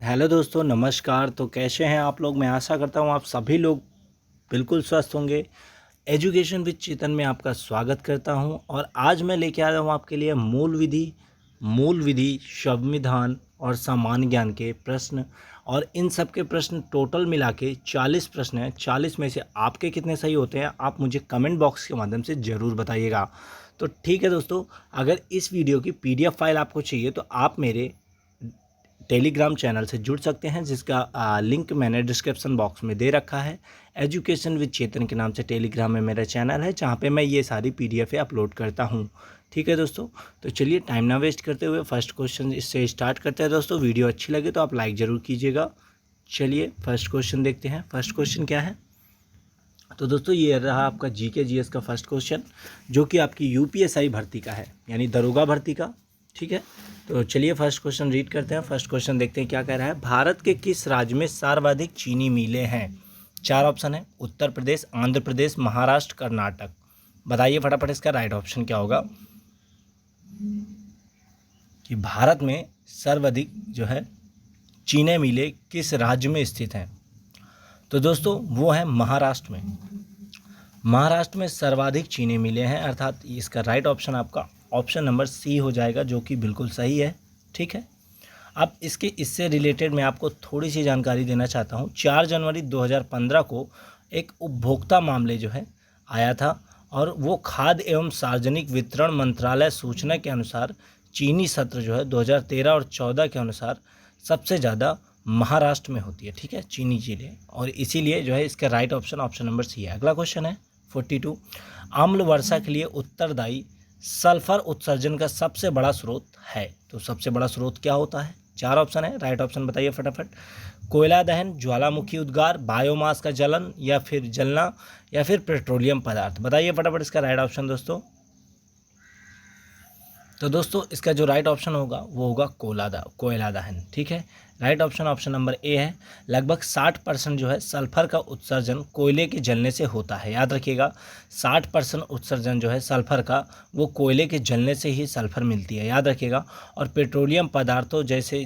Hello दोस्तों, नमस्कार। तो कैसे हैं आप लोग? मैं आशा करता हूं आप सभी लोग बिल्कुल स्वस्थ होंगे। एजुकेशन विद चेतन में आपका स्वागत करता हूं और आज मैं लेके आया हूं आपके लिए मूल विधि, संविधान और सामान्य ज्ञान के प्रश्न। और इन सब के प्रश्न टोटल मिला के 40 प्रश्न हैं। 40 में से आपके कितने सही होते हैं आप मुझे कमेंट बॉक्स के माध्यम से ज़रूर बताइएगा। तो ठीक है दोस्तों, अगर इस वीडियो की PDF फाइल आपको चाहिए तो आप मेरे टेलीग्राम चैनल से जुड़ सकते हैं, जिसका लिंक मैंने डिस्क्रिप्शन बॉक्स में दे रखा है। एजुकेशन विद चेतन के नाम से टेलीग्राम में मेरा चैनल है, जहां पे मैं ये सारी PDF अपलोड करता हूं। ठीक है दोस्तों, तो चलिए टाइम ना वेस्ट करते हुए फर्स्ट क्वेश्चन इससे स्टार्ट करते हैं। दोस्तों वीडियो अच्छी लगे तो आप लाइक ज़रूर कीजिएगा। चलिए फर्स्ट क्वेश्चन देखते हैं। फर्स्ट क्वेश्चन क्या है? तो दोस्तों ये रहा आपका GK GS का फर्स्ट क्वेश्चन, जो कि आपकी UPSI भर्ती का है, यानी दरोगा भर्ती का। ठीक है, तो चलिए फर्स्ट क्वेश्चन रीड करते हैं। फर्स्ट क्वेश्चन देखते हैं क्या कह रहा है। भारत के किस राज्य में सर्वाधिक चीनी मिलें हैं? 4 ऑप्शन है: उत्तर प्रदेश, आंध्र प्रदेश, महाराष्ट्र, कर्नाटक। बताइए फटाफट इसका राइट ऑप्शन क्या होगा कि भारत में सर्वाधिक जो है चीनी मिलें किस राज्य में स्थित हैं। तो दोस्तों वो है महाराष्ट्र में। महाराष्ट्र में सर्वाधिक चीनी मिलें हैं, अर्थात इसका राइट ऑप्शन आपका ऑप्शन नंबर C हो जाएगा, जो कि बिल्कुल सही है। ठीक है, अब इससे रिलेटेड मैं आपको थोड़ी सी जानकारी देना चाहता हूँ। 4 जनवरी 2015 को एक उपभोक्ता मामले जो है आया था, और वो खाद्य एवं सार्वजनिक वितरण मंत्रालय सूचना के अनुसार चीनी सत्र जो है 2013 और 14 के अनुसार सबसे ज़्यादा महाराष्ट्र में होती है। ठीक है, चीनी जिले, और इसीलिए जो है इसका right option option number C है। अगला क्वेश्चन है 42। अम्ल वर्षा के लिए उत्तरदायी सल्फर उत्सर्जन का सबसे बड़ा स्रोत है। तो सबसे बड़ा स्रोत क्या होता है? 4 ऑप्शन है, राइट ऑप्शन बताइए फटाफट। कोयला दहन, ज्वालामुखी उद्गार, बायोमास का जलन, या फिर जलना, या फिर पेट्रोलियम पदार्थ। बताइए फटाफट इसका राइट ऑप्शन दोस्तों। तो दोस्तों इसका जो राइट ऑप्शन होगा वो होगा कोयला दहन। ठीक है, right option option number A है। लगभग 60% जो है सल्फर का उत्सर्जन कोयले के जलने से होता है। याद रखिएगा, 60% उत्सर्जन जो है सल्फर का वो कोयले के जलने से ही सल्फर मिलती है, याद रखिएगा। और पेट्रोलियम पदार्थों जैसे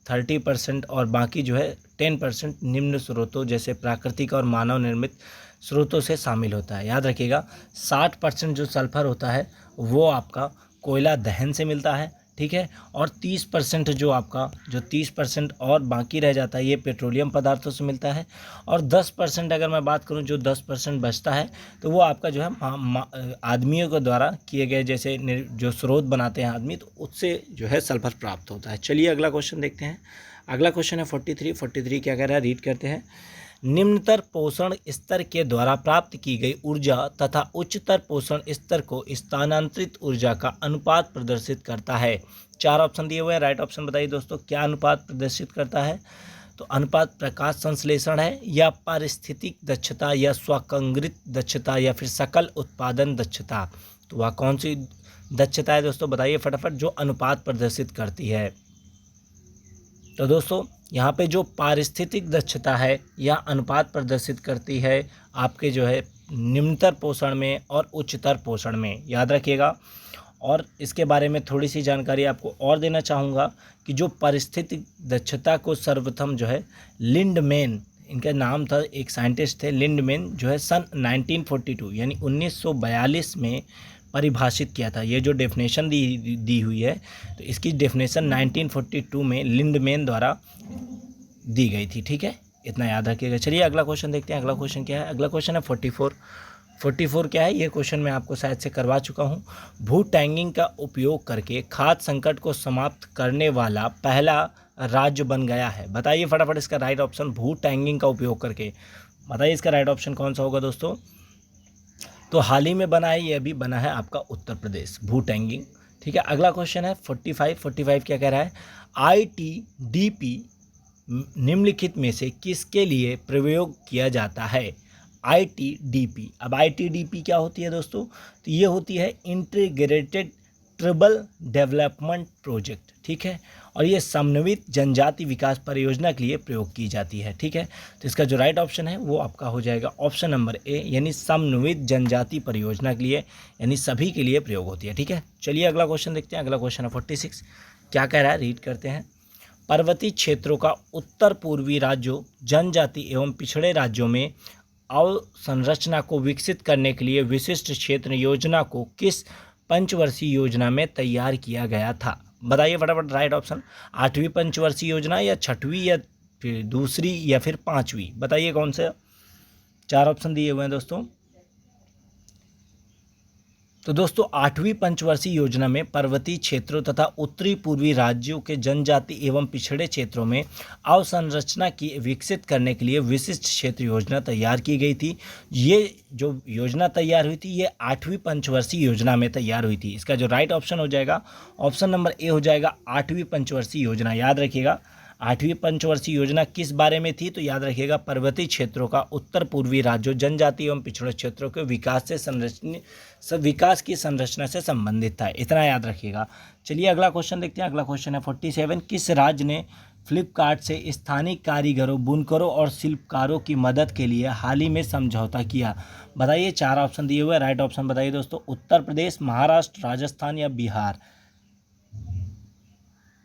30% और बाकी जो है 10% निम्न स्रोतों जैसे प्राकृतिक और मानव निर्मित स्रोतों से शामिल होता है। याद रखिएगा, 60% जो सल्फर होता है वो आपका कोयला दहन से मिलता है। ठीक है, और 30% जो आपका 30% और बाकी रह जाता है ये पेट्रोलियम पदार्थों से मिलता है। और 10% अगर मैं बात करूं, जो 10% बचता है तो वो आपका जो है आदमियों के द्वारा किए गए जैसे जो स्रोत बनाते हैं आदमी, तो उससे जो है सल्फर प्राप्त होता है। चलिए अगला क्वेश्चन देखते हैं। अगला क्वेश्चन है 43 क्या कह रहा है, रीड करते हैं। निम्नतर पोषण स्तर के द्वारा प्राप्त की गई ऊर्जा तथा उच्चतर पोषण स्तर को स्थानांतरित ऊर्जा का अनुपात प्रदर्शित करता है। 4 ऑप्शन दिए हुए हैं, राइट ऑप्शन बताइए दोस्तों क्या अनुपात प्रदर्शित करता है। तो अनुपात प्रकाश संश्लेषण है, या पारिस्थितिक दक्षता, या स्वकंग्रित दक्षता, या फिर सकल उत्पादन दक्षता। तो वह कौन सी दक्षता है दोस्तों? बताइए फटाफट जो अनुपात प्रदर्शित करती है। तो दोस्तों यहाँ पे जो पारिस्थितिक दक्षता है यह अनुपात प्रदर्शित करती है आपके जो है निम्नतर पोषण में और उच्चतर पोषण में, याद रखिएगा। और इसके बारे में थोड़ी सी जानकारी आपको और देना चाहूँगा कि जो पारिस्थितिक दक्षता को सर्वप्रथम जो है लिंडमैन, इनका नाम था, एक साइंटिस्ट थे लिंडमैन, जो है सन 1942 यानी 1942 में परिभाषित किया था। ये जो डेफिनेशन दी हुई है, तो इसकी डेफिनेशन 1942 में लिंडमैन द्वारा दी गई थी। ठीक है, इतना याद रखिएगा। चलिए अगला क्वेश्चन देखते हैं। अगला क्वेश्चन क्या है? अगला क्वेश्चन है 44 क्या है? ये क्वेश्चन मैं आपको शायद से करवा चुका हूँ। भू टैंगिंग का उपयोग करके खाद्य संकट को समाप्त करने वाला पहला राज्य बन गया है। बताइए फटाफट इसका राइट ऑप्शन। भू टैंगिंग का उपयोग करके बताइए इसका राइट ऑप्शन कौन सा होगा दोस्तों? तो हाल ही में बना है, ये अभी बना है आपका उत्तर प्रदेश, भू टैंगिंग। ठीक है, अगला क्वेश्चन है 45 क्या कह रहा है? ITDP निम्नलिखित में से किसके लिए प्रयोग किया जाता है? ITDP। अब ITDP क्या होती है दोस्तों? तो ये होती है इंटीग्रेटेड ट्राइबल डेवलपमेंट प्रोजेक्ट। ठीक है, और ये समन्वित जनजाति विकास परियोजना के लिए प्रयोग की जाती है। ठीक है, तो इसका जो राइट ऑप्शन है वो आपका हो जाएगा ऑप्शन नंबर A, यानी समन्वित जनजाति परियोजना के लिए, यानी सभी के लिए प्रयोग होती है। ठीक है, चलिए अगला क्वेश्चन देखते हैं। अगला क्वेश्चन है 46 क्या कह रहा है, रीड करते हैं। पर्वतीय क्षेत्रों का उत्तर पूर्वी राज्यों, जनजाति एवं पिछड़े राज्यों में अवसंरचना को विकसित करने के लिए विशिष्ट क्षेत्र योजना को किस पंचवर्षीय योजना में तैयार किया गया था? बताइए फटाफट राइट ऑप्शन। 8वीं पंचवर्षीय योजना या 6वीं या फिर दूसरी या फिर 5वीं? बताइए कौन से। 4 ऑप्शन दिए हुए हैं दोस्तों। तो दोस्तों 8वीं पंचवर्षीय योजना में पर्वतीय क्षेत्रों तथा उत्तरी पूर्वी राज्यों के जनजाति एवं पिछड़े क्षेत्रों में अवसंरचना की विकसित करने के लिए विशिष्ट क्षेत्र योजना तैयार की गई थी। ये जो योजना तैयार हुई थी ये 8वीं पंचवर्षीय योजना में तैयार हुई थी। इसका जो राइट ऑप्शन हो जाएगा ऑप्शन नंबर ए हो जाएगा 8वीं पंचवर्षीय योजना। याद रखिएगा 8वीं पंचवर्षीय योजना किस बारे में थी? तो याद रखिएगा पर्वतीय क्षेत्रों का उत्तर पूर्वी राज्यों, जनजाति एवं पिछड़े क्षेत्रों के विकास की संरचना से संबंधित था। इतना याद रखिएगा। चलिए अगला क्वेश्चन देखते हैं। अगला क्वेश्चन है 47। किस राज्य ने फ्लिपकार्ट से स्थानीय कारीगरों, बुनकरों और शिल्पकारों की मदद के लिए हाल ही में समझौता किया? बताइए। 4 ऑप्शन दिए हुए। राइट ऑप्शन बताइए दोस्तों। उत्तर प्रदेश, महाराष्ट्र, राजस्थान या बिहार?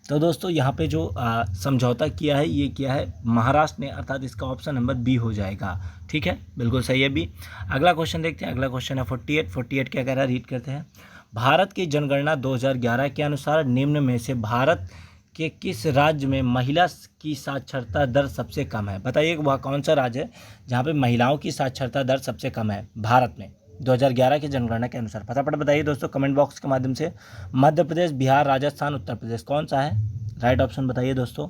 तो दोस्तों यहाँ पे जो समझौता किया है ये किया है महाराष्ट्र ने, अर्थात इसका ऑप्शन नंबर बी हो जाएगा। ठीक है, बिल्कुल सही है बी। अगला क्वेश्चन देखते हैं। अगला क्वेश्चन है 48 क्या कह रहा है, रीड करते हैं। भारत की जनगणना 2011 के अनुसार निम्न में से भारत के किस राज्य में महिला की साक्षरता दर सबसे कम है? बताइए वह कौन सा राज्य है जहाँ पे महिलाओं की साक्षरता दर सबसे कम है भारत में 2011 की जनगणना के अनुसार? फटाफट बताइए दोस्तों कमेंट बॉक्स के माध्यम से। मध्य प्रदेश, बिहार, राजस्थान, उत्तर प्रदेश, कौन सा है? राइट ऑप्शन बताइए दोस्तों।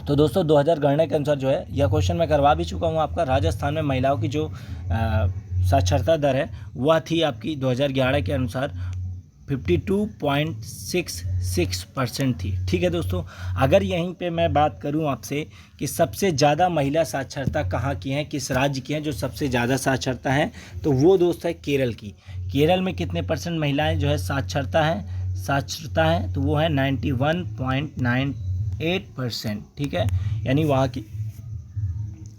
तो दोस्तों 2000 गणना के अनुसार जो है यह क्वेश्चन मैं करवा भी चुका हूँ आपका। राजस्थान में महिलाओं की जो साक्षरता दर है वह थी आपकी 2011 के अनुसार 52.66% थी। ठीक है दोस्तों। अगर यहीं पे मैं बात करूं आपसे कि सबसे ज़्यादा महिला साक्षरता कहाँ की हैं, किस राज्य की हैं जो सबसे ज़्यादा साक्षरता है, तो वो दोस्त है केरल की। केरल में कितने % महिलाएं जो है साक्षरता है तो वो है 91.98%। ठीक है, यानी वहाँ की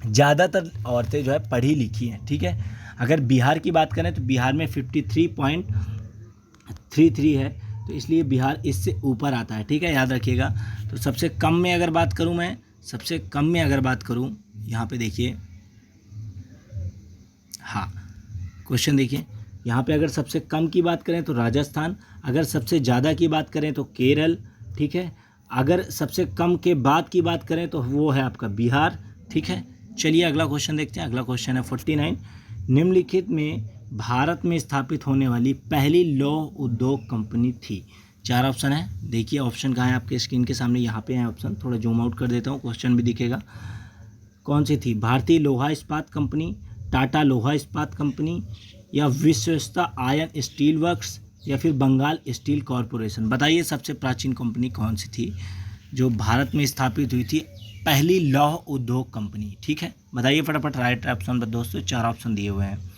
ज़्यादातर औरतें जो है पढ़ी लिखी हैं। ठीक है। अगर बिहार की बात करें तो बिहार में 53.33 है, तो इसलिए बिहार इससे ऊपर आता है। ठीक है, याद रखिएगा। तो सबसे कम में अगर बात करूं यहाँ पे देखिए, हाँ क्वेश्चन देखिए यहाँ पे, अगर सबसे कम की बात करें तो राजस्थान, अगर सबसे ज़्यादा की बात करें तो केरल। ठीक है, अगर सबसे कम के बाद की बात करें तो वो है आपका बिहार। ठीक है, चलिए अगला क्वेश्चन देखते हैं। अगला क्वेश्चन है 49। निम्नलिखित में भारत में स्थापित होने वाली पहली लौह उद्योग कंपनी थी? 4 ऑप्शन है। देखिए ऑप्शन कहाँ है आपके स्क्रीन के सामने, यहाँ पे है ऑप्शन। थोड़ा जूम आउट कर देता हूँ, क्वेश्चन भी दिखेगा। कौन सी थी? भारतीय लोहा इस्पात कंपनी, टाटा लोहा इस्पात कंपनी, या विश्वेश्वर आयन स्टील वर्क्स, या फिर बंगाल स्टील कॉरपोरेशन? बताइए सबसे प्राचीन कंपनी कौन सी थी जो भारत में स्थापित हुई थी, पहली लौह उद्योग कंपनी? ठीक है, बताइए फटाफट राइट ऑप्शन पर दोस्तों। 4 ऑप्शन दिए हुए हैं।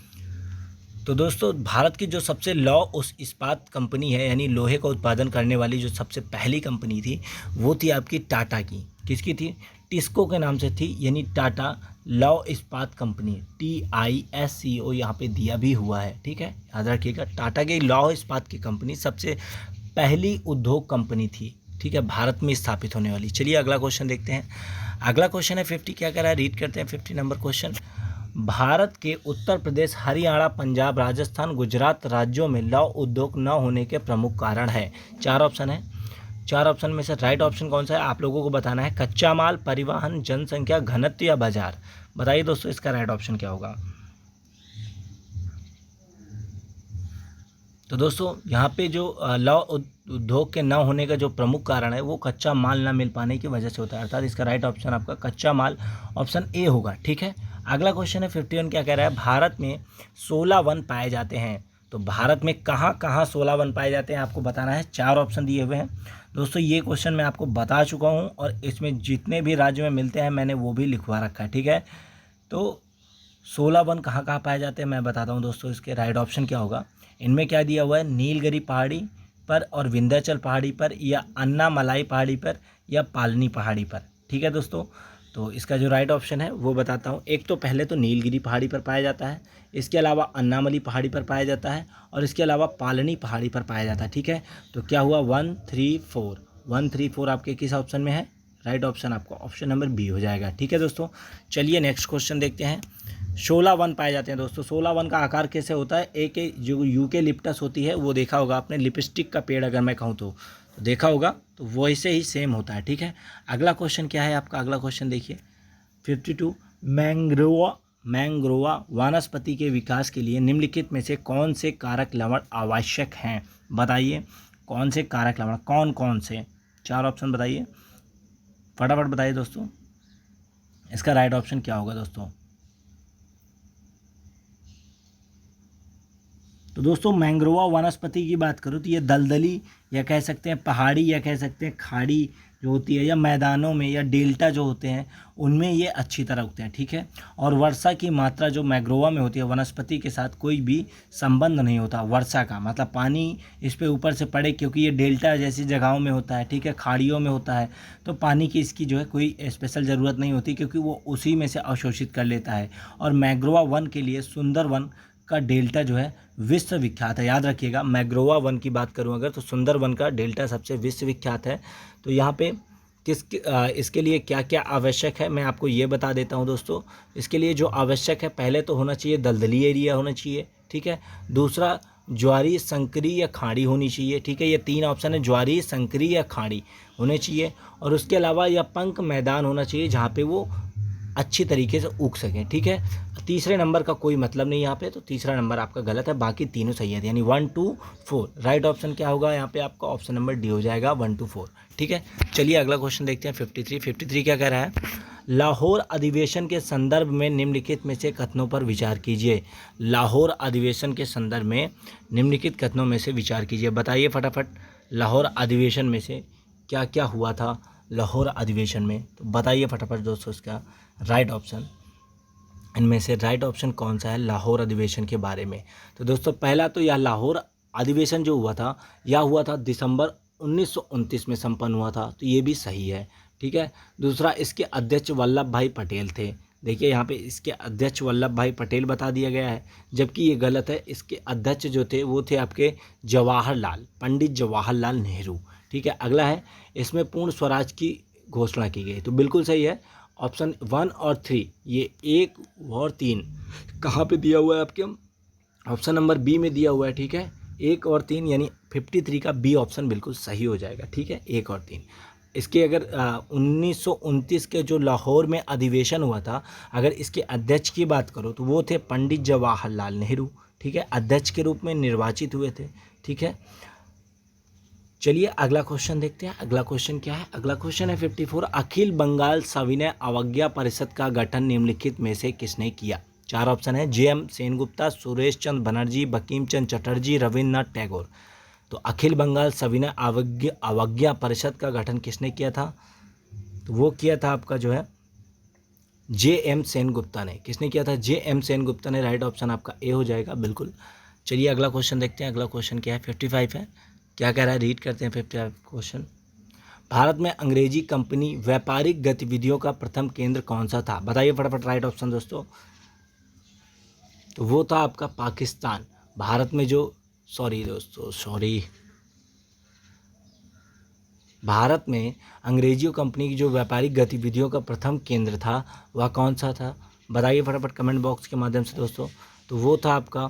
तो दोस्तों भारत की जो सबसे लौह इस्पात कंपनी है, यानी लोहे का उत्पादन करने वाली जो सबसे पहली कंपनी थी वो थी आपकी टाटा की। किसकी थी? टिस्को के नाम से थी, यानी टाटा लौह इस्पात कंपनी, TISCO यहाँ पे दिया भी हुआ है। ठीक है, याद रखिएगा। टाटा की लौह इस्पात की कंपनी सबसे पहली उद्योग कंपनी थी। ठीक है, भारत में स्थापित होने वाली। चलिए अगला क्वेश्चन देखते हैं। अगला क्वेश्चन है 50 क्या कह रहा है, रीड करते हैं 50 नंबर क्वेश्चन। भारत के उत्तर प्रदेश, हरियाणा, पंजाब, राजस्थान, गुजरात राज्यों में लौह उद्योग न होने के प्रमुख कारण है? 4 ऑप्शन है। 4 ऑप्शन में से राइट ऑप्शन कौन सा है आप लोगों को बताना है। कच्चा माल, परिवहन, जनसंख्या, घनत्व या बाजार? बताइए दोस्तों इसका राइट ऑप्शन क्या होगा। तो दोस्तों यहाँ पे जो लौह उद्योग के न होने का जो प्रमुख कारण है वो कच्चा माल ना मिल पाने की वजह से होता है, अर्थात इसका राइट ऑप्शन आपका कच्चा माल ऑप्शन ए होगा। ठीक है, अगला क्वेश्चन है 51 क्या कह रहा है, भारत में 16 वन पाए जाते हैं। तो भारत में कहाँ कहाँ 16 वन पाए जाते हैं आपको बताना है। 4 ऑप्शन दिए हुए हैं दोस्तों। ये क्वेश्चन मैं आपको बता चुका हूँ और इसमें जितने भी राज्य में मिलते हैं मैंने वो भी लिखवा रखा है। ठीक है, तो 16 वन कहाँ कहाँ पाए जाते हैं मैं बताता हूँ दोस्तों। इसके राइट ऑप्शन क्या होगा, इनमें क्या दिया हुआ है, नीलगिरी पहाड़ी पर और विंध्याचल पहाड़ी पर, या अन्नामलाई पहाड़ी पर, या पालनी पहाड़ी पर। ठीक है दोस्तों, तो इसका जो राइट ऑप्शन है वो बताता हूँ। एक तो पहले तो नीलगिरी पहाड़ी पर पाया जाता है, इसके अलावा अन्नामली पहाड़ी पर पाया जाता है, और इसके अलावा पालनी पहाड़ी पर पाया जाता है। ठीक है, तो क्या हुआ 1, 3, 4 1, 3, 4 आपके किस ऑप्शन में है? राइट ऑप्शन आपका ऑप्शन नंबर बी हो जाएगा। ठीक है दोस्तों, चलिए नेक्स्ट क्वेश्चन देखते हैं। 16 वन पाए जाते हैं दोस्तों। 16 वन का आकार कैसे होता है? एक जो यूकेलिप्टस होती है वो देखा होगा आपने, लिपस्टिक का पेड़ अगर मैं कहूँ तो देखा होगा, तो वैसे ही सेम होता है। ठीक है, अगला क्वेश्चन क्या है आपका? अगला क्वेश्चन देखिए 52, मैंग्रोवा वनस्पति के विकास के लिए निम्नलिखित में से कौन से कारक लवण आवश्यक हैं? बताइए कौन से कारक लवण, कौन कौन से? 4 ऑप्शन बताइए, फटाफट बताइए दोस्तों। इसका राइट ऑप्शन क्या होगा दोस्तों? तो दोस्तों मैंग्रोवा वनस्पति की बात करूँ तो ये दलदली या कह सकते हैं पहाड़ी या कह सकते हैं खाड़ी जो होती है, या मैदानों में या डेल्टा जो होते हैं उनमें ये अच्छी तरह उगते हैं। ठीक है, और वर्षा की मात्रा जो मैंग्रोवा में होती है, वनस्पति के साथ कोई भी संबंध नहीं होता वर्षा का, मतलब पानी इस पे ऊपर से पड़े, क्योंकि ये डेल्टा जैसी जगहों में होता है। ठीक है, खाड़ियों में होता है, तो पानी की इसकी जो है कोई स्पेशल ज़रूरत नहीं होती, क्योंकि वो उसी में से अवशोषित कर लेता है। और मैंग्रोवा वन के लिए सुंदरवन का डेल्टा जो है विश्व विख्यात है। याद रखिएगा, मैंग्रोवा वन की बात करूं अगर तो सुंदरवन का डेल्टा सबसे विश्व विख्यात है। तो यहाँ पे इसके लिए क्या क्या आवश्यक है मैं आपको ये बता देता हूँ दोस्तों। इसके लिए जो आवश्यक है, पहले तो होना चाहिए दलदली एरिया होना चाहिए। ठीक है, दूसरा ज्वारी, संकरी या खाड़ी होनी चाहिए। ठीक है, ये 3 ऑप्शन है, ज्वारी, संकरी या खाड़ी होने चाहिए। और उसके अलावा यह पंक मैदान होना चाहिए जहाँ पे वो अच्छी तरीके से उग सकें। ठीक है, तीसरे नंबर का कोई मतलब नहीं यहाँ पे, तो तीसरा नंबर आपका गलत है, बाकी तीनों सही है, यानी 1, 2, 4। राइट ऑप्शन क्या होगा यहाँ पे आपका? ऑप्शन नंबर डी हो जाएगा, 1, 2, 4। ठीक है, चलिए अगला क्वेश्चन देखते हैं 53। 53 क्या कह रहा है? लाहौर अधिवेशन के संदर्भ में निम्नलिखित में से कथनों पर विचार कीजिए। लाहौर अधिवेशन के संदर्भ में निम्नलिखित कथनों में से विचार कीजिए। बताइए फटाफट, लाहौर अधिवेशन में से क्या क्या हुआ था लाहौर अधिवेशन में? तो बताइए फटाफट दोस्तों इसका राइट ऑप्शन, इनमें से राइट ऑप्शन कौन सा है लाहौर अधिवेशन के बारे में? तो दोस्तों पहला तो यह लाहौर अधिवेशन जो हुआ था, यह हुआ था दिसंबर 1929 में संपन्न हुआ था, तो ये भी सही है। ठीक है, दूसरा इसके अध्यक्ष वल्लभ भाई पटेल थे। देखिए यहाँ पे इसके अध्यक्ष वल्लभ भाई पटेल बता दिया गया है, जबकि ये गलत है। इसके अध्यक्ष जो थे वो थे आपके जवाहरलाल, पंडित जवाहरलाल नेहरू। ठीक है, अगला है इसमें पूर्ण स्वराज की घोषणा की गई, तो बिल्कुल सही है। ऑप्शन 1 और 3, ये 1 और 3 कहाँ पे दिया हुआ है आपके? ऑप्शन नंबर बी में दिया हुआ है। ठीक है, 1 और 3 यानी 53 का बी ऑप्शन बिल्कुल सही हो जाएगा। ठीक है, 1 और 3 इसके अगर 1929 के जो लाहौर में अधिवेशन हुआ था, अगर इसके अध्यक्ष की बात करो तो वो थे पंडित जवाहरलाल नेहरू। ठीक है, अध्यक्ष के रूप में निर्वाचित हुए थे। ठीक है, चलिए अगला क्वेश्चन देखते हैं। अगला क्वेश्चन क्या है? अगला क्वेश्चन है 54। अखिल बंगाल सविनय अवज्ञा परिषद का गठन निम्नलिखित में से किसने किया? 4 ऑप्शन है, JM सेनगुप्ता, सुरेश चंद्र बनर्जी, बंकिम चंद्र चटर्जी, रविन्द्रनाथ टैगोर। तो अखिल बंगाल सविनय अवज्ञा परिषद का गठन किसने किया था? तो वो किया था आपका जो है JM सेनगुप्ता ने। किसने किया था? JM सेनगुप्ता ने। राइट ऑप्शन आपका ए हो जाएगा बिल्कुल। चलिए अगला क्वेश्चन देखते हैं। अगला क्वेश्चन क्या है? 55 है। क्या कह रहा है? रीड करते हैं 55 क्वेश्चन। भारत में अंग्रेजी कंपनी व्यापारिक गतिविधियों का प्रथम केंद्र कौन सा था? बताइए फटाफट राइट ऑप्शन दोस्तों। तो वो था आपका पाकिस्तान। भारत में जो भारत में अंग्रेजी कंपनी की जो व्यापारिक गतिविधियों का प्रथम केंद्र था वह कौन सा था? बताइए फटाफट कमेंट बॉक्स के माध्यम से दोस्तों। तो वो था आपका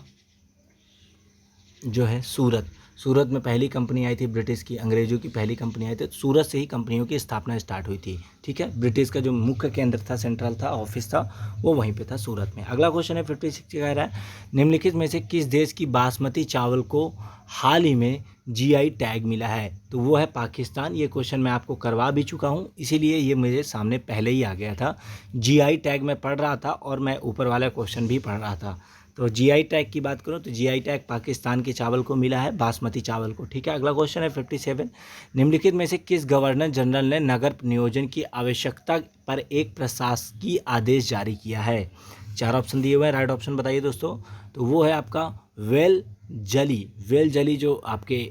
जो है सूरत। सूरत में पहली कंपनी आई थी ब्रिटिश की, अंग्रेजों की पहली कंपनी आई थी। सूरत से ही कंपनियों की स्थापना स्टार्ट हुई थी। ठीक है, ब्रिटिश का जो मुख्य केंद्र था, सेंट्रल था, ऑफिस था, वो वहीं पे था सूरत में। अगला क्वेश्चन है 56 कह रहा है, निम्नलिखित में से किस देश की बासमती चावल को हाल ही में GI टैग मिला है? तो वो है पाकिस्तान। ये क्वेश्चन मैं आपको करवा भी चुका हूँ, इसीलिए ये मेरे सामने पहले ही आ गया था। GI टैग मैं पढ़ रहा था और मैं ऊपर वाला क्वेश्चन भी पढ़ रहा था। तो GI टैग की बात करूँ तो GI टैग पाकिस्तान के चावल को मिला है, बासमती चावल को। ठीक है, अगला क्वेश्चन है 57। निम्नलिखित में से किस गवर्नर जनरल ने नगर नियोजन की आवश्यकता पर एक प्रशासकीय आदेश जारी किया है? 4 ऑप्शन दिए हुए हैं, राइट ऑप्शन बताइए दोस्तों। तो वो है आपका वेल जली जो आपके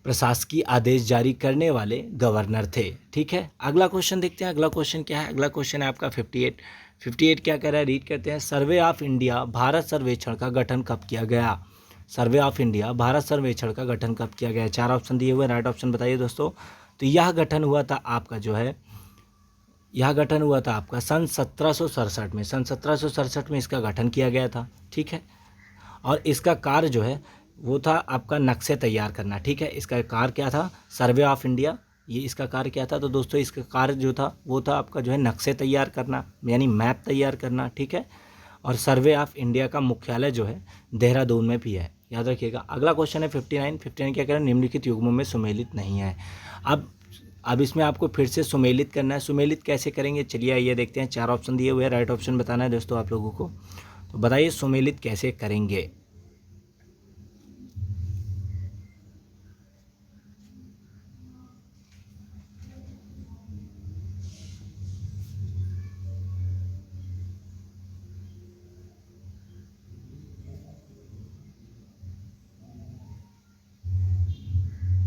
प्रशासकीय आदेश जारी करने वाले गवर्नर थे। ठीक है, अगला क्वेश्चन देखते हैं। अगला क्वेश्चन क्या है? अगला क्वेश्चन है आपका 58 क्या कह रहा है? रीड करते हैं। सर्वे ऑफ इंडिया भारत सर्वेक्षण का गठन कब किया गया? सर्वे ऑफ इंडिया, भारत सर्वेक्षण का गठन कब किया गया है? 4 ऑप्शन दिए हुए, राइट ऑप्शन बताइए दोस्तों। तो यह गठन हुआ था आपका जो है, यह गठन हुआ था आपका सन 1767 में, सन 1767 में इसका गठन किया गया था, ठीक है। और इसका कार्य जो है वो था आपका नक्शे तैयार करना, ठीक है। इसका कार्य क्या था? सर्वे ऑफ इंडिया, ये इसका कार्य क्या था? तो दोस्तों इसका कार्य जो था वो था आपका जो है नक्शे तैयार करना, यानी मैप तैयार करना, ठीक है। और सर्वे ऑफ इंडिया का मुख्यालय जो है देहरादून में भी है, याद रखिएगा। अगला क्वेश्चन है 59 क्या कह रहे हैं? निम्नलिखित युग्मों में सुमेलित नहीं है। अब इसमें आपको फिर से सुमेलित करना है। सुमेलित कैसे करेंगे? चलिए आइए देखते हैं। 4 ऑप्शन दिए हुए हैं, राइट ऑप्शन बताना है दोस्तों आप लोगों को। तो बताइए सुमेलित कैसे करेंगे।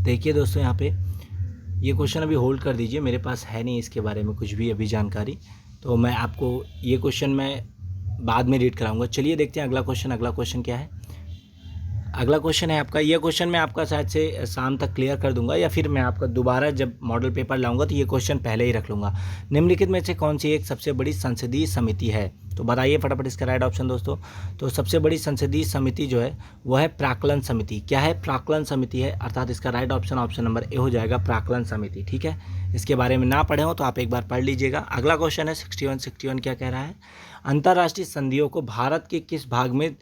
देखिए दोस्तों यहाँ पे ये क्वेश्चन अभी होल्ड कर दीजिए, मेरे पास है नहीं इसके बारे में कुछ भी अभी जानकारी, तो मैं आपको ये क्वेश्चन मैं बाद में रीड कराऊंगा। चलिए देखते हैं अगला क्वेश्चन। अगला क्वेश्चन क्या है? अगला क्वेश्चन है आपका, ये क्वेश्चन मैं आपका शायद से शाम तक क्लियर कर दूंगा, या फिर मैं आपका दोबारा जब मॉडल पेपर लाऊंगा तो ये क्वेश्चन पहले ही रख लूँगा। निम्नलिखित में से कौन सी एक सबसे बड़ी संसदीय समिति है? तो बताइए फटाफट इसका राइट ऑप्शन दोस्तों। तो सबसे बड़ी संसदीय समिति जो है वह है प्राक्कलन समिति। क्या है? प्राक्कलन समिति है, अर्थात इसका right option option number A हो जाएगा, प्राक्कलन समिति, ठीक है। इसके बारे में ना पढ़े हो तो आप एक बार पढ़ लीजिएगा। अगला क्वेश्चन है 61 क्या कह रहा है? अंतर्राष्ट्रीय संधियों को भारत के किस भाग में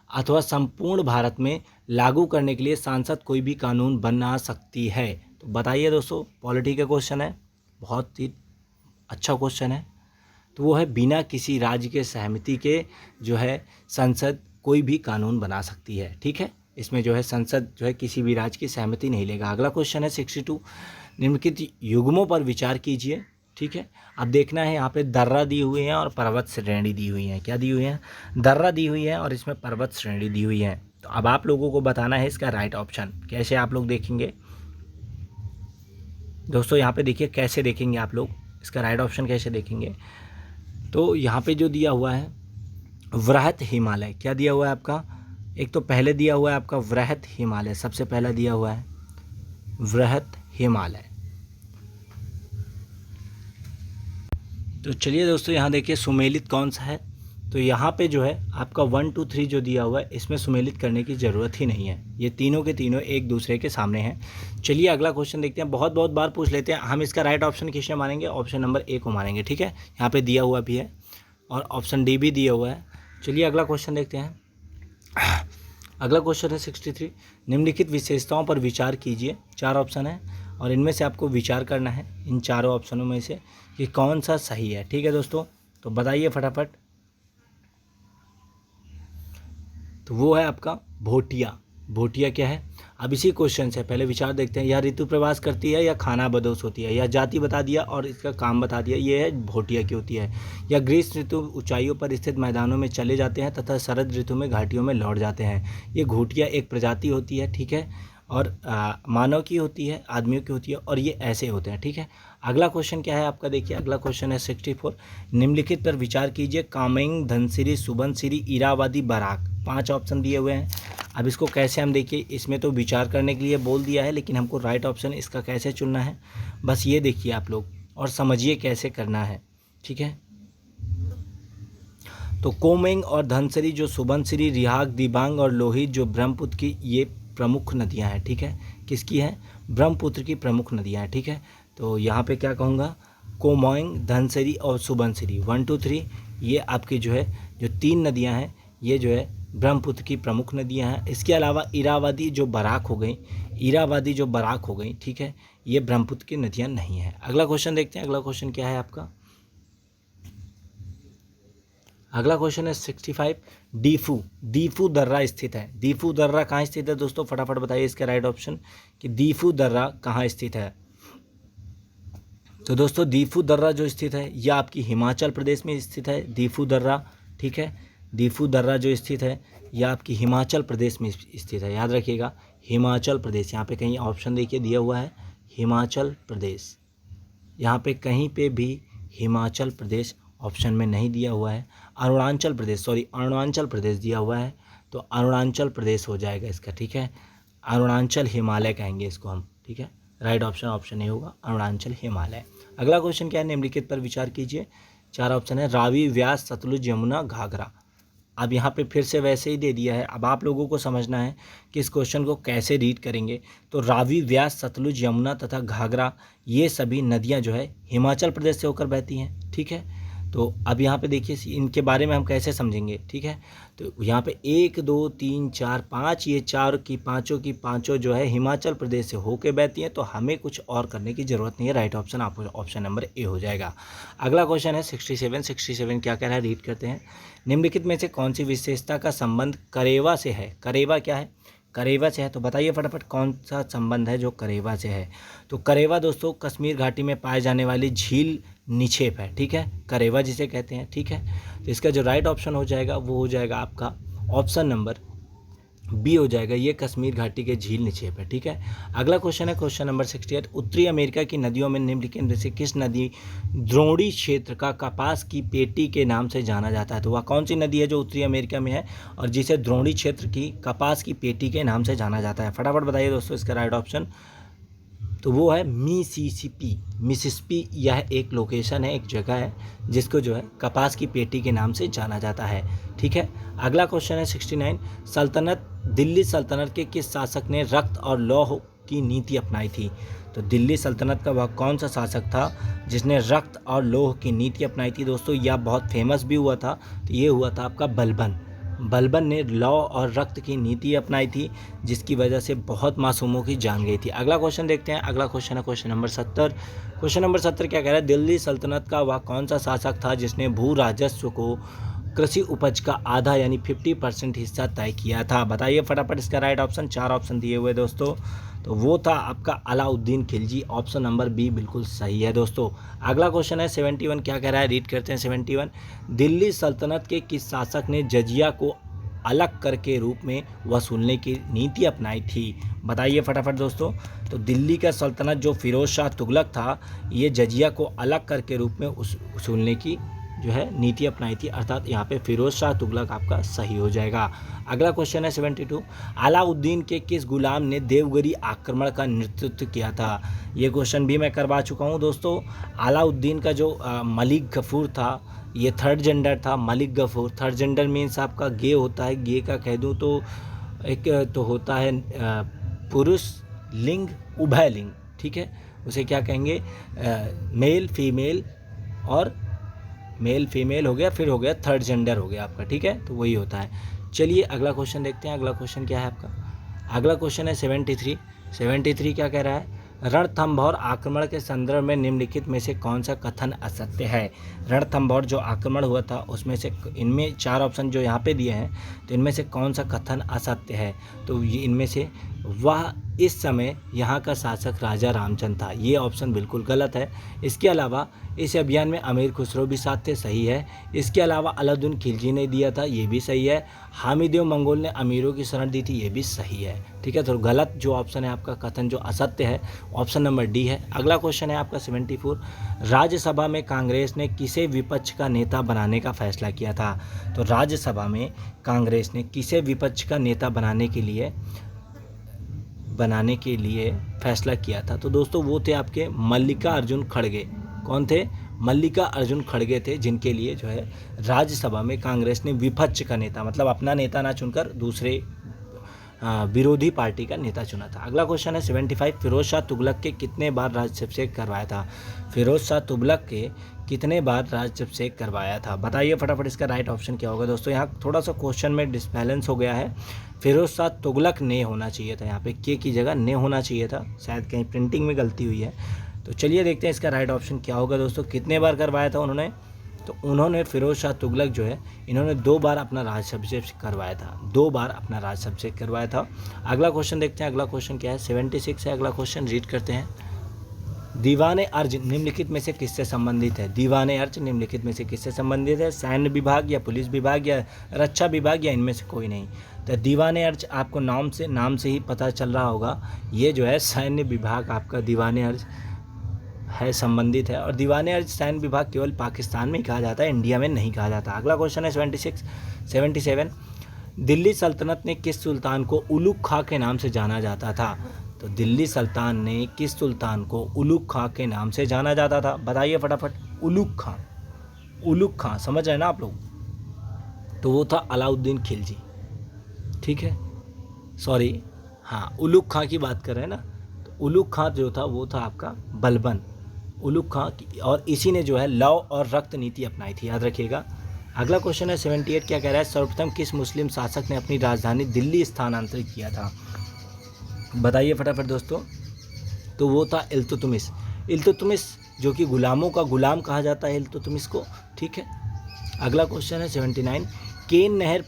अथवा संपूर्ण भारत में लागू करने के लिए सांसद कोई भी कानून बना सकती है? तो बताइए दोस्तों, पॉलिटी का क्वेश्चन है, बहुत ही अच्छा क्वेश्चन है। तो वो है बिना किसी राज्य के सहमति के जो है संसद कोई भी कानून बना सकती है, ठीक है। इसमें जो है संसद जो है किसी भी राज्य की सहमति नहीं लेगा। अगला क्वेश्चन है 62, निम्नलिखित युग्मों पर विचार कीजिए, ठीक है। अब देखना है यहाँ पे दर्रा दी हुई है और पर्वत श्रेणी दी हुई है। क्या दी हुई है? दर्रा दी हुई है और इसमें पर्वत श्रेणी दी हुई है। तो अब आप लोगों को बताना है इसका राइट ऑप्शन। कैसे आप लोग देखेंगे दोस्तों? यहाँ पे देखिए कैसे देखेंगे आप लोग इसका राइट ऑप्शन कैसे देखेंगे। तो यहाँ पे जो दिया हुआ है वृहत हिमालय, क्या दिया हुआ है आपका? एक तो पहले दिया हुआ है आपका वृहत हिमालय, सबसे पहला दिया हुआ है वृहत हिमालय। तो चलिए दोस्तों यहाँ देखिए सुमेलित कौन सा है। तो यहाँ पे जो है आपका 1 2 3 जो दिया हुआ है इसमें सुमेलित करने की ज़रूरत ही नहीं है, ये तीनों के तीनों एक दूसरे के सामने हैं। चलिए अगला क्वेश्चन देखते हैं, बहुत बहुत बार पूछ लेते हैं हम। इसका राइट ऑप्शन किसने मानेंगे? ऑप्शन नंबर ए को मानेंगे, ठीक है। यहाँ पे दिया हुआ भी है और ऑप्शन डी भी दिया हुआ है। चलिए अगला क्वेश्चन देखते हैं। अगला क्वेश्चन है 63, निम्नलिखित विशेषताओं पर विचार कीजिए। 4 ऑप्शन है और इनमें से आपको विचार करना है इन चारों ऑप्शनों में से कि कौन सा सही है, ठीक है दोस्तों। तो बताइए फटाफट। तो वो है आपका भोटिया। भोटिया क्या है? अब इसी क्वेश्चन से पहले विचार देखते हैं। यह ऋतु प्रवास करती है या खाना बदोश होती है? यह जाति बता दिया और इसका काम बता दिया, ये है भोटिया की होती है। या ग्रीष्म ऋतु ऊंचाइयों पर स्थित मैदानों में चले जाते हैं तथा शरद ऋतु में घाटियों में लौट जाते हैं। ये घोटिया एक प्रजाति होती है, ठीक है। और मानव की होती है, आदमियों की होती है, और ये ऐसे होते हैं, ठीक है। अगला क्वेश्चन क्या है आपका? देखिए अगला क्वेश्चन है 64, निम्नलिखित पर विचार कीजिए। कामेंग, धनसिरी, सुबनसिरी, इरावादी, बराक, 5 ऑप्शन दिए हुए हैं। अब इसको कैसे हम देखिए, इसमें तो विचार करने के लिए बोल दिया है, लेकिन हमको राइट ऑप्शन इसका कैसे चुनना है बस ये देखिए आप लोग और समझिए कैसे करना है, ठीक है। तो कोमेंग और धनसिरी जो सुबनसिरी, रिहाग, दिबांग और लोहित जो ब्रह्मपुत्र की ये प्रमुख नदियां हैं, ठीक है। किसकी है? ब्रह्मपुत्र की प्रमुख नदियां हैं, ठीक है। तो यहाँ पे क्या कहूँगा, कोमेंग, धनसिरी और सुबनसिरी 1 2 3 ये आपकी जो है जो 3 नदियाँ हैं ये जो है ब्रह्मपुत्र की प्रमुख नदियाँ हैं। इसके अलावा इरावादी जो बराक हो गई, इरावादी जो बराक हो गई, ठीक है, ये ब्रह्मपुत्र की नदियाँ नहीं हैं। अगला क्वेश्चन देखते हैं। अगला क्वेश्चन क्या है आपका? अगला क्वेश्चन है 65, दीफू। दीफू दर्रा स्थित है। दीफू दर्रा कहाँ स्थित है दोस्तों? फटाफट बताइए इसका राइट ऑप्शन कि दीफू दर्रा कहाँ स्थित है। तो दोस्तों दीफू दर्रा जो स्थित है यह आपकी हिमाचल प्रदेश में स्थित है। दीफू दर्रा, ठीक है, दीफू दर्रा जो स्थित है यह आपकी हिमाचल प्रदेश में स्थित है, याद रखिएगा हिमाचल प्रदेश। यहाँ पे कहीं ऑप्शन देखिए दिया हुआ है हिमाचल प्रदेश, यहाँ पे कहीं पे भी हिमाचल प्रदेश ऑप्शन में नहीं दिया हुआ है। अरुणाचल प्रदेश दिया हुआ है। तो अरुणाचल प्रदेश हो जाएगा इसका, ठीक है। अरुणाचल हिमालय कहेंगे इसको हम, ठीक है। राइट ऑप्शन ऑप्शन ए होगा, अरुणाचल हिमालय। अगला क्वेश्चन क्या है, निम्नलिखित पर विचार कीजिए। 4 ऑप्शन है, रावी, व्यास, सतलुज, यमुना, घाघरा। अब यहाँ पे फिर से वैसे ही दे दिया है। अब आप लोगों को समझना है कि इस क्वेश्चन को कैसे रीड करेंगे। तो रावी, व्यास, सतलुज, यमुना तथा घाघरा ये सभी नदियाँ जो है हिमाचल प्रदेश से होकर बहती हैं, ठीक है। तो अब यहाँ पे देखिए इनके बारे में हम कैसे समझेंगे, ठीक है। तो यहाँ पे 1 2 3 4 5, ये चार की पाँचों जो है हिमाचल प्रदेश से होके बहती हैं। तो हमें कुछ और करने की ज़रूरत नहीं है। राइट ऑप्शन आपको ऑप्शन नंबर ए हो जाएगा। अगला क्वेश्चन है 67 क्या कह रहा है, रीड करते हैं। निम्नलिखित में से कौन सी विशेषता का संबंध करेवा से है। करेवा क्या है, करेवा से है, तो बताइए फटाफट कौन सा संबंध है जो करेवा से है। तो करेवा दोस्तों कश्मीर घाटी में पाए जाने वाली झील निक्षेप है, ठीक है। करेवा जिसे कहते हैं, ठीक है। तो इसका जो राइट ऑप्शन हो जाएगा वो हो जाएगा आपका ऑप्शन नंबर बी हो जाएगा, ये कश्मीर घाटी के झील निक्षेप है, ठीक है। अगला क्वेश्चन है क्वेश्चन नंबर 68। उत्तरी अमेरिका की नदियों में निम्नलिखित में से किस नदी द्रोणी क्षेत्र का कपास की पेटी के नाम से जाना जाता है। तो वह कौन सी नदी है जो उत्तरी अमेरिका में है और जिसे द्रोणी क्षेत्र की कपास की पेटी के नाम से जाना जाता है। फटाफट बताइए दोस्तों इसका राइट ऑप्शन। तो वो है मिसिसिपी। मिसिसिपी यह एक लोकेशन है, एक जगह है जिसको जो है कपास की पेटी के नाम से जाना जाता है, ठीक है। अगला क्वेश्चन है 69। सल्तनत दिल्ली सल्तनत के किस शासक ने रक्त और लौह की नीति अपनाई थी। तो दिल्ली सल्तनत का वह कौन सा शासक था जिसने रक्त और लौह की नीति अपनाई थी। दोस्तों यह बहुत फेमस भी हुआ था, तो ये हुआ था आपका बलबन। बलबन ने लौ और रक्त की नीति अपनाई थी जिसकी वजह से बहुत मासूमों की जान गई थी। अगला क्वेश्चन देखते हैं। अगला क्वेश्चन है क्वेश्चन नंबर 70। क्वेश्चन नंबर 70 क्या कह रहा है, दिल्ली सल्तनत का वह कौन सा शासक था जिसने भू राजस्व को कृषि उपज का आधा यानी 50% हिस्सा तय किया था। बताइए फटाफट इसका राइट ऑप्शन। 4 ऑप्शन दिए हुए दोस्तों, तो वो था आपका Alauddin Khilji. Option number B बिल्कुल सही है दोस्तों। अगला क्वेश्चन है 71 क्या कह रहा है, रीड करते हैं 71। दिल्ली सल्तनत के किस शासक ने जजिया को अलग कर के रूप में वसूलने की नीति अपनाई थी। बताइए फटाफट दोस्तों। तो दिल्ली का सल्तनत जो फिरोज शाह तुगलक था, ये जजिया को अलग कर के रूप में वसूलने की जो है नीति अपनाई थी, अर्थात यहाँ पे फिरोज शाह तुगलक आपका सही हो जाएगा। अगला क्वेश्चन है 72। अलाउद्दीन के किस गुलाम ने देवगिरी आक्रमण का नेतृत्व किया था। ये क्वेश्चन भी मैं करवा चुका हूँ दोस्तों। अलाउद्दीन का जो मलिक गफूर था, ये थर्ड जेंडर था। Malik Gafur third gender means आपका गे होता है। गे का कह दूँ तो एक तो होता है पुरुष लिंग उभय लिंग, ठीक है। उसे क्या कहेंगे, मेल फीमेल, और मेल फीमेल हो गया, फिर हो गया थर्ड जेंडर हो गया आपका, ठीक है। तो वही होता है। चलिए अगला क्वेश्चन देखते हैं। अगला क्वेश्चन क्या है आपका। अगला क्वेश्चन है 73। 73 क्या कह रहा है, रणथंभौर आक्रमण के संदर्भ में निम्नलिखित में से कौन सा कथन असत्य है। रणथंभौर जो आक्रमण हुआ था उसमें से इनमें 4 ऑप्शन जो यहाँ पे दिए हैं, तो इनमें से कौन सा कथन असत्य है। तो ये इनमें से वह इस समय यहाँ का शासक राजा रामचंद्र था, ये ऑप्शन बिल्कुल गलत है। इसके अलावा इस अभियान में अमीर खुसरो भी साथ थे, सही है। इसके अलावा अलाउद्दीन खिलजी ने दिया था, ये भी सही है। हामिदेव मंगोल ने अमीरों की शरण दी थी, ये भी सही है, ठीक है। तो गलत जो ऑप्शन है आपका कथन जो असत्य है, ऑप्शन नंबर डी है। अगला क्वेश्चन है आपका 74। राज्यसभा में कांग्रेस ने किसे विपक्ष का नेता बनाने का फैसला किया था। तो राज्यसभा में कांग्रेस ने किसे विपक्ष का नेता बनाने के लिए फैसला किया था। तो दोस्तों वो थे आपके मल्लिकार्जुन खड़गे। कौन थे, मल्लिकार्जुन खड़गे थे, जिनके लिए जो है राज्यसभा में कांग्रेस ने विपक्ष का नेता, मतलब अपना नेता ना चुनकर दूसरे विरोधी पार्टी का नेता चुना था। अगला क्वेश्चन है 75। फिरोज शाह तुगलक के कितने बार राज्याभिषेक करवाया था। फिरोज शाह तुगलक के कितने बार राज्याभिषेक करवाया था। बताइए फटाफट इसका राइट ऑप्शन क्या होगा। दोस्तों यहाँ थोड़ा सा क्वेश्चन में डिसबैलेंस हो गया है। फिरोज शाह तुगलक ने होना चाहिए था, यहाँ पे के की जगह ने होना चाहिए था, शायद कहीं प्रिंटिंग में गलती हुई है। तो चलिए देखते हैं इसका राइट ऑप्शन क्या होगा। दोस्तों कितने बार करवाया था उन्होंने, तो उन्होंने फिरोज शाह तुगलक जो है इन्होंने 2 बार अपना राज्याभिषेक करवाया था, 2 बार अपना राज्याभिषेक करवाया था। अगला क्वेश्चन देखते हैं। अगला क्वेश्चन क्या है, 76 है। अगला क्वेश्चन रीड करते हैं। दीवाने अर्ज निम्नलिखित में से किससे संबंधित है। दीवाने अर्ज निम्नलिखित में से किससे संबंधित है। सैन्य विभाग या पुलिस विभाग या रक्षा विभाग या इनमें से कोई नहीं। तो दीवाने अर्ज आपको नाम से ही पता चल रहा होगा, ये जो है सैन्य विभाग आपका दीवाने अर्ज है, संबंधित है। और दीवाने अर्ज सैन्य विभाग केवल पाकिस्तान में ही कहा जाता है, इंडिया में नहीं कहा जाता। अगला क्वेश्चन है 77। दिल्ली सल्तनत ने किस सुल्तान को उलुग खां के नाम से जाना जाता था? तो दिल्ली सल्तान ने किस सुल्तान को उलुग खां के नाम से जाना जाता था? बताइए फटाफट। उलुग खां, उलुग खां समझ रहे हैं ना आप लोग? तो वो था अलाउद्दीन खिलजी, ठीक है, सॉरी, हाँ उलुग खां की बात कर रहे हैं ना। तो उलुग खां जो था वो था आपका बलबन, उलुग खां और इसी ने जो है लौ और रक्त नीति अपनाई थी, याद रखिएगा। अगला क्वेश्चन है 78, क्या कह रहा है? सर्वप्रथम किस मुस्लिम शासक ने अपनी राजधानी दिल्ली स्थानांतरित किया था? बताइए फटाफट दोस्तों। तो वो था इल्तुतमिश। इल्तुतमिश जो कि गुलामों का गुलाम कहा जाता है इल्तुतमिश को, ठीक है। अगला क्वेश्चन है 79, केन नहर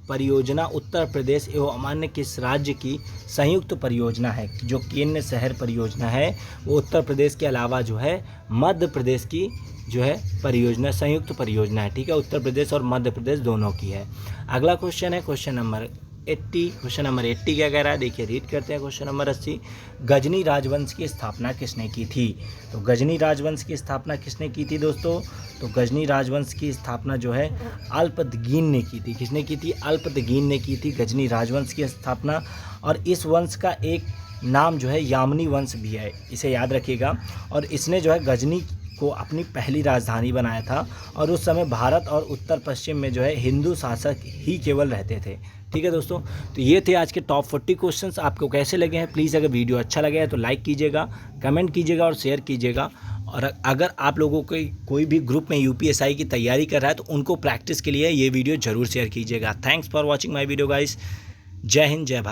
परियोजना उत्तर प्रदेश एवं ओमान किस राज्य की संयुक्त परियोजना है? जो केन शहर परियोजना है वो उत्तर प्रदेश के अलावा जो है मध्य प्रदेश की जो है परियोजना, संयुक्त परियोजना है, ठीक है, उत्तर प्रदेश और मध्य प्रदेश दोनों की है। अगला क्वेश्चन है क्वेश्चन नंबर 80। क्वेश्चन नंबर 80 क्या कह रहा है? देखिए रीड करते हैं क्वेश्चन नंबर 80। गजनी राजवंश की स्थापना किसने की थी? तो गजनी राजवंश की स्थापना किसने की थी दोस्तों? तो गजनी राजवंश की स्थापना जो है अल्पतगीन ने की थी। किसने की थी? अल्पतगीन ने की थी गजनी राजवंश की स्थापना। और इस वंश का एक नाम जो है यामनी वंश भी है, इसे याद रखिएगा। और इसने जो है गजनी को अपनी पहली राजधानी बनाया था और उस समय भारत और उत्तर पश्चिम में जो है हिंदू शासक ही केवल रहते थे, ठीक है दोस्तों। तो ये थे आज के टॉप 40 क्वेश्चंस। आपको कैसे लगे हैं? प्लीज़ अगर वीडियो अच्छा लगे है तो लाइक कीजिएगा, कमेंट कीजिएगा और शेयर कीजिएगा। और अगर आप लोगों को कोई भी ग्रुप में यूपीएसआई की तैयारी कर रहा है तो उनको प्रैक्टिस के लिए ये वीडियो ज़रूर शेयर कीजिएगा। Thanks for watching my video guys. जय हिंद, जय भारत।